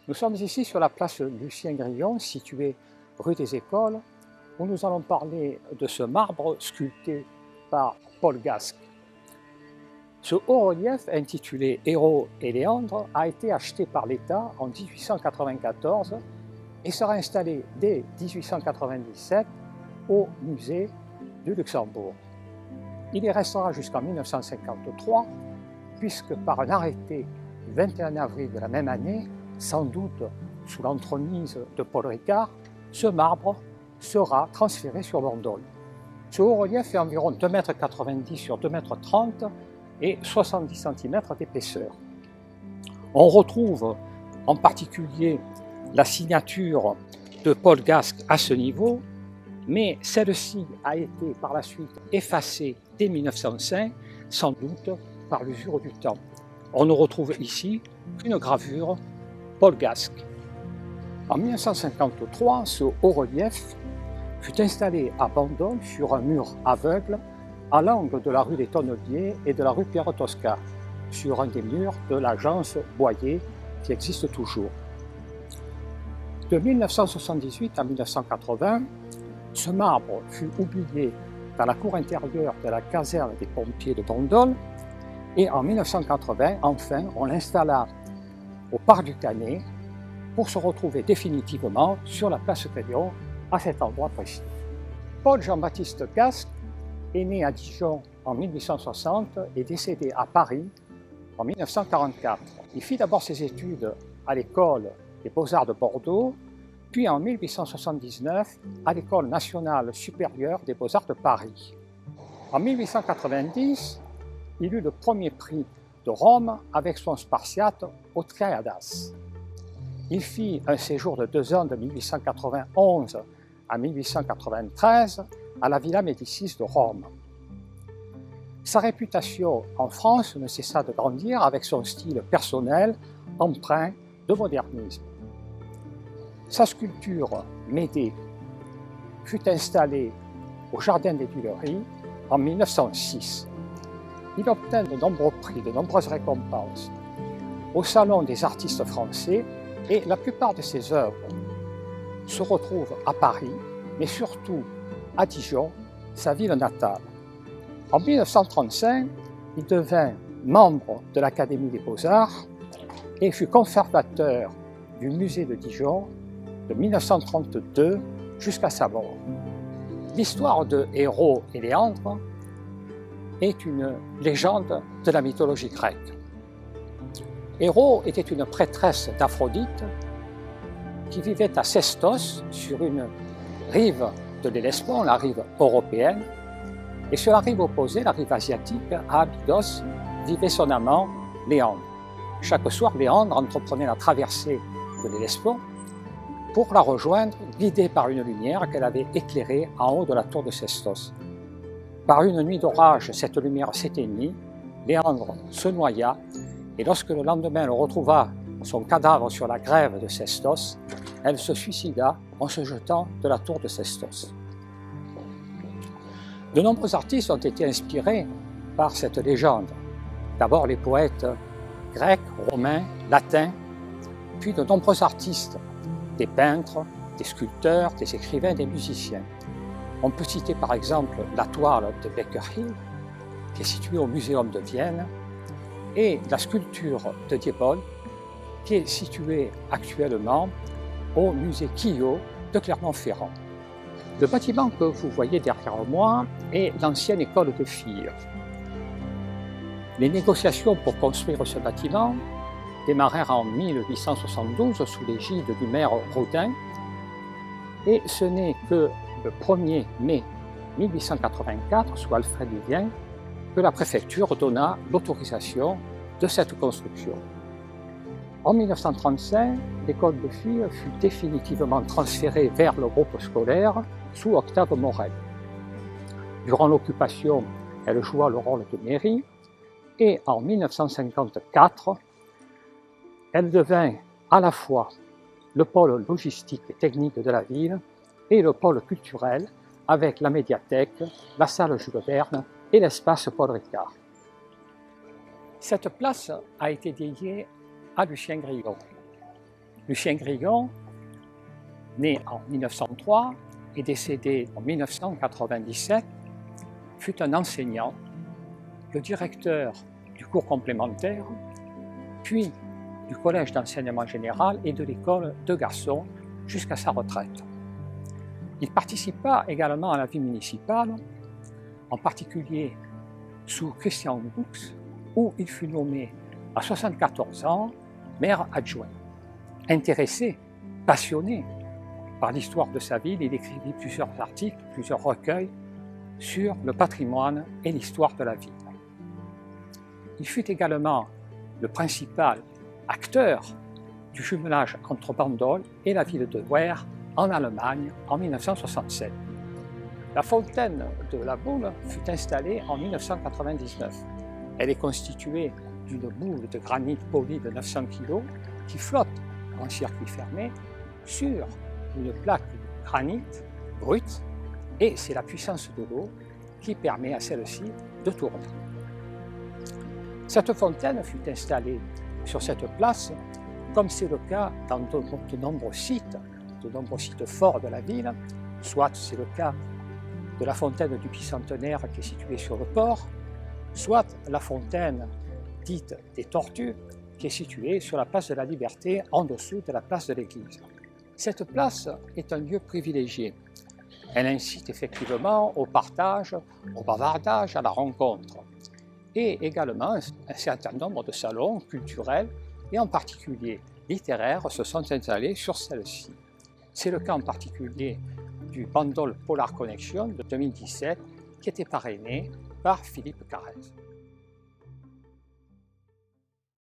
Nous sommes ici sur la place Lucien-Grillon, située rue des Écoles, où nous allons parler de ce marbre sculpté par Paul Gasc. Ce haut-relief intitulé Héros et Léandre a été acheté par l'État en 1894 et sera installé dès 1897 au musée du Luxembourg. Il y restera jusqu'en 1953, puisque par un arrêté du 21 avril de la même année, sans doute sous l'entremise de Paul Ricard, ce marbre sera transféré sur Bandol. Ce haut-relief fait environ 2,90 m sur 2,30 m et 70 cm d'épaisseur. On retrouve en particulier la signature de Paul Gasc à ce niveau, mais celle-ci a été par la suite effacée dès 1905, sans doute par l'usure du temps. On ne retrouve ici qu'une gravure Paul Gasc. En 1953, ce haut-relief fut installé à Bandol sur un mur aveugle à l'angle de la rue des Tonneliers et de la rue Pierre-Tosca, sur un des murs de l'agence Boyer qui existe toujours. De 1978 à 1980, ce marbre fut oublié dans la cour intérieure de la caserne des pompiers de Bandol et en 1980, enfin, on l'installa au parc du Canet pour se retrouver définitivement sur la place Crillon à cet endroit précis. Paul Jean-Baptiste Gasc est né à Dijon en 1860 et décédé à Paris en 1944. Il fit d'abord ses études à l'école des Beaux-Arts de Bordeaux, puis en 1879 à l'École nationale supérieure des Beaux-Arts de Paris. En 1890, il eut le premier prix de Rome avec son Spartiate au Triadas. Il fit un séjour de 2 ans de 1891 à 1893 à la Villa Médicis de Rome. Sa réputation en France ne cessa de grandir avec son style personnel empreint de modernisme. Sa sculpture Médée fut installée au Jardin des Tuileries en 1906. Il obtint de nombreux prix, de nombreuses récompenses au Salon des artistes français et la plupart de ses œuvres se retrouvent à Paris, mais surtout à Dijon, sa ville natale. En 1935, il devint membre de l'Académie des Beaux-Arts et fut conservateur du musée de Dijon de 1932 jusqu'à sa mort. L'histoire de Héros et Léandre est une légende de la mythologie grecque. Héros était une prêtresse d'Aphrodite qui vivait à Sestos, sur une rive de l'Hellespont, la rive européenne, et sur la rive opposée, la rive asiatique, à Abydos, vivait son amant Léandre. Chaque soir, Léandre entreprenait la traversée de l'Hellespont pour la rejoindre, guidée par une lumière qu'elle avait éclairée en haut de la tour de Sestos. Par une nuit d'orage, cette lumière s'éteignit, Léandre se noya, et lorsque le lendemain elle retrouva son cadavre sur la grève de Sestos, elle se suicida en se jetant de la tour de Sestos. De nombreux artistes ont été inspirés par cette légende. D'abord les poètes grecs, romains, latins, puis de nombreux artistes, des peintres, des sculpteurs, des écrivains, des musiciens. On peut citer par exemple la toile de Beckerhill, qui est située au Muséum de Vienne, et la sculpture de Diebold, qui est située actuellement au musée Quillot de Clermont-Ferrand. Le bâtiment que vous voyez derrière moi est l'ancienne école de filles. Les négociations pour construire ce bâtiment démarrèrent en 1872 sous l'égide du maire Rodin, et ce n'est que le 1er mai 1884, sous Alfred Vivien, que la préfecture donna l'autorisation de cette construction. En 1935, l'école de filles fut définitivement transférée vers le groupe scolaire sous Octave Morel. Durant l'occupation, elle joua le rôle de mairie et en 1954, elle devint à la fois le pôle logistique et technique de la ville et le pôle culturel avec la médiathèque, la salle Jules Verne et l'espace Paul Ricard. Cette place a été dédiée à Lucien Grillon. Lucien Grillon, né en 1903 et décédé en 1997, fut un enseignant, le directeur du cours complémentaire, puis du collège d'enseignement général et de l'école de garçons jusqu'à sa retraite. Il participa également à la vie municipale, en particulier sous Christian Goux, où il fut nommé à 74 ans maire adjoint. Intéressé, passionné par l'histoire de sa ville, il écrivit plusieurs articles, plusieurs recueils sur le patrimoine et l'histoire de la ville. Il fut également le principal acteur du jumelage entre Bandol et la ville de Wehr en Allemagne en 1967. La fontaine de la Boule fut installée en 1999. Elle est constituée d'une boule de granit poli de 900 kg qui flotte en circuit fermé sur une plaque de granit brute, et c'est la puissance de l'eau qui permet à celle-ci de tourner. Cette fontaine fut installée sur cette place, comme c'est le cas dans de nombreux sites forts de la ville, soit c'est le cas de la fontaine du Bicentenaire qui est située sur le port, soit la fontaine dite des Tortues qui est située sur la place de la Liberté en dessous de la place de l'Église. Cette place est un lieu privilégié. Elle incite effectivement au partage, au bavardage, à la rencontre. Et également, un certain nombre de salons culturels, et en particulier littéraires, se sont installés sur celle-ci. C'est le cas en particulier du Bandol Polar Connection de 2017, qui était parrainé par Philippe Carrez.